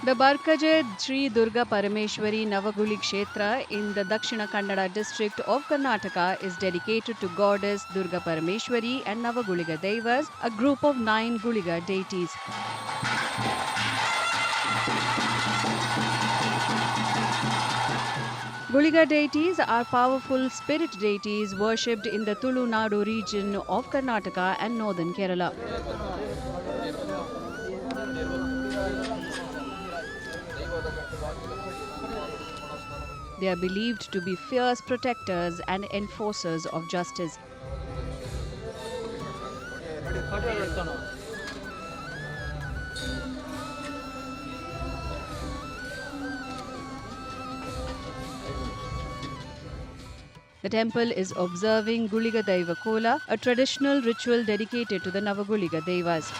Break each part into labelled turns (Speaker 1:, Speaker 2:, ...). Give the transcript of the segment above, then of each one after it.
Speaker 1: The Barkaje Sri Durga Parameshwari Navaguli Kshetra in the Dakshina Kannada district of Karnataka is dedicated to goddess Durga Parameshwari and Navaguliga Devas, a group of 9 Guliga deities. Guliga deities are powerful spirit deities worshipped in the Tulunadu region of Karnataka and northern Kerala. They are believed to be fierce protectors and enforcers of justice. The temple is observing Guliga Deva Kola, a traditional ritual dedicated to the Navaguliga Devas.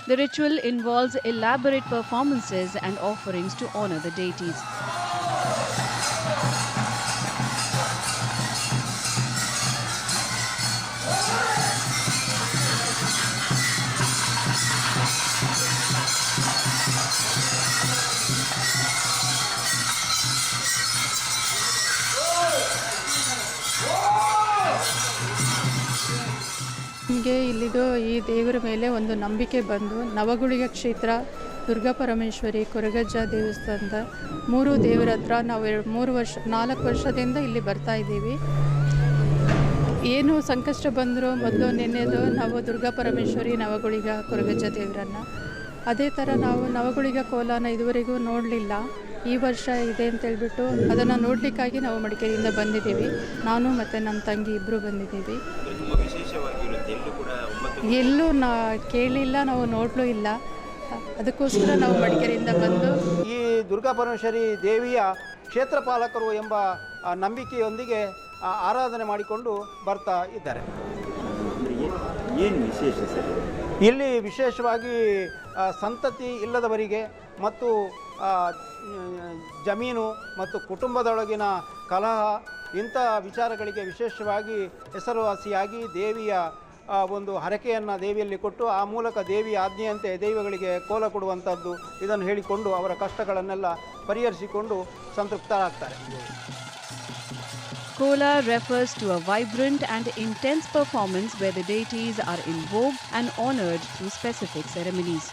Speaker 1: The ritual involves elaborate performances and offerings to honor the deities.
Speaker 2: ನಮಗೆ ಇಲ್ಲಿದು ಈ ದೇವರ ಮೇಲೆ ಒಂದು ನಂಬಿಕೆ ಬಂದು ನವಗುಳಿಗ ಕ್ಷೇತ್ರ ದುರ್ಗಾ ಪರಮೇಶ್ವರಿ ಕೊರಗಜ್ಜ ದೇವಸ್ಥಾನದ 3 ದೇವರ ಹತ್ರ ನಾವು 4 ವರ್ಷದಿಂದ ಇಲ್ಲಿ ಬರ್ತಾ ಇದ್ದೀವಿ. ಏನು ಸಂಕಷ್ಟ ಬಂದರೂ ಮೊದಲು ನೆನೆದು ನಾವು ದುರ್ಗಾ ಪರಮೇಶ್ವರಿ ನವಗುಳಿಗ ಕೊರಗಜ್ಜ ದೇವರನ್ನು, ಅದೇ ಥರ ನಾವು ನವಗುಳಿಗ ಕೋಲನ ಇದುವರೆಗೂ ನೋಡಲಿಲ್ಲ. ಈ ವರ್ಷ ಇದೆ ಅಂತೇಳ್ಬಿಟ್ಟು ಅದನ್ನು ನೋಡಲಿಕ್ಕಾಗಿ ನಾವು ಮಡಿಕೇರಿಯಿಂದ ಬಂದಿದ್ದೀವಿ. ನಾನು ಮತ್ತು ನನ್ನ ತಂಗಿ ಇಬ್ಬರು ಬಂದಿದ್ದೀವಿ. ಎಲ್ಲೂ ಕೇಳಿಲ್ಲ, ನಾವು ನೋಡಲೂ ಇಲ್ಲ. ಅದಕ್ಕೋಸ್ಕರ ನಾವು ಮಡಿಕೇರಿಯಿಂದ ಬಂದು
Speaker 3: ಈ ದುರ್ಗಾ ಪರಮೇಶ್ವರಿ ದೇವಿಯ ಕ್ಷೇತ್ರ ಪಾಲಕರು ಎಂಬ ನಂಬಿಕೆಯೊಂದಿಗೆ ಆರಾಧನೆ ಮಾಡಿಕೊಂಡು ಬರ್ತಾ ಇದ್ದಾರೆ.
Speaker 4: ಏನು ವಿಶೇಷ ಸರ್?
Speaker 3: ಇಲ್ಲಿ ವಿಶೇಷವಾಗಿ ಸಂತತಿ ಇಲ್ಲದವರಿಗೆ ಮತ್ತು ಜಮೀನು ಮತ್ತು ಕುಟುಂಬದೊಳಗಿನ ಕಲಹ ಇಂಥ ವಿಚಾರಗಳಿಗೆ ವಿಶೇಷವಾಗಿ ಹೆಸರುವಾಸಿಯಾಗಿ ದೇವಿಯ ಒಂದು ಹರಕೆಯನ್ನು ದೇವಿಯಲ್ಲಿ ಕೊಟ್ಟು ಆ ಮೂಲಕ ದೇವಿಯ ಆಜ್ಞೆಯಂತೆ ದೈವಗಳಿಗೆ ಕೋಲ ಕೊಡುವಂಥದ್ದು, ಇದನ್ನು ಹೇಳಿಕೊಂಡು ಅವರ ಕಷ್ಟಗಳನ್ನೆಲ್ಲ ಪರಿಹರಿಸಿಕೊಂಡು ಸಂತೃಪ್ತರಾಗ್ತಾರೆ.
Speaker 1: Kola refers to a vibrant and intense performance where the deities are invoked and honored through specific ceremonies.